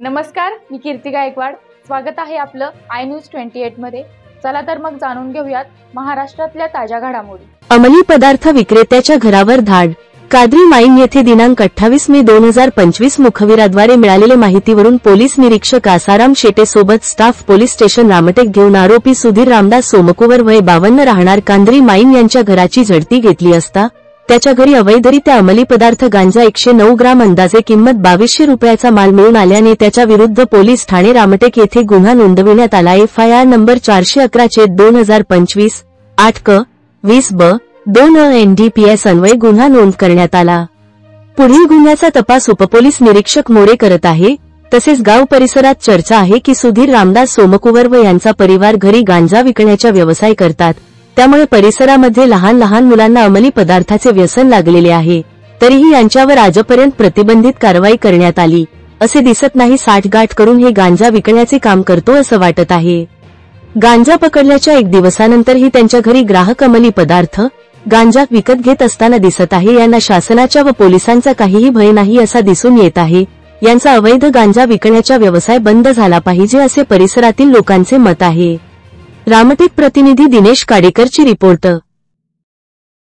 नमस्कार, मी कीर्ती गायकवाड। स्वागत आहे आपलं आय न्यूज 28 मध्ये। चला तर मग जाणून घेऊयात महाराष्ट्रातल्या ताज्या घडामोडी। अंमली पदार्थ विक्रेत्याच्या घरावर धाड। कादरी माईन येथे दिनांक 28 मे 2025 मुखबिराद्वारे मिळालेल्या माहितीवरून पोलीस निरीक्षक आसाराम शेटे सोबत स्टाफ पोलीस स्टेशन रामटेक घेऊन आरोपी सुधीर रामदास सोमकुवर वय 52 राहणार कांदरी माईन यांच्या घराची झडती घेतली असता त्याच्या घरी अवैधरित्या अंमली पदार्थ गांजा 109 ग्राम अंदाजे किंमत 2200 रुपयाचा माल मिळून आल्याने त्याच्या विरुद्ध पोलीस ठाणे रामटेक येथे गुन्हा नोंदविण्यात आला। FIR नंबर 411/2025 8 क 20 ब 2 NDPS अन्वये गुन्हा नोंद करण्यात आला। पुढील गुन्ह्याचा तपास उपपोलीस निरीक्षक मोरे करत आहे। तसेच गाव परिसरात चर्चा आहे की सुधीर रामदास सोमकुवर व यांचा परिवार घरी गांजा विकण्याचा व्यवसाय करतात, त्यामुळे परिसरामध्ये लहान लहान मुलांना अंमली पदार्थाचे व्यसन लागलेले आहे। तरीही यांच्यावर आजपर्यंत प्रतिबंधित कारवाई करण्यात आली असे दिसत नाही। साठगाठ करून हे गांजा विकण्याचे काम करतो असं वाटत आहे। गांजा पकडल्याच्या 1 दिवसानंतरही त्यांच्या घरी ग्राहक अंमली पदार्थ गांजा विकत घेत असताना दिसत आहे। यांना शासनाच्या व पोलिसांचा काहीही भय नाही असा दिसून येत आहे। यांचा अवैध गांजा विकण्याचा व्यवसाय बंद झाला पाहिजे असे परिसरातील लोकांचे मत आहे। रामटेक प्रतिनिधी दिनेश काडेकरची रिपोर्ट।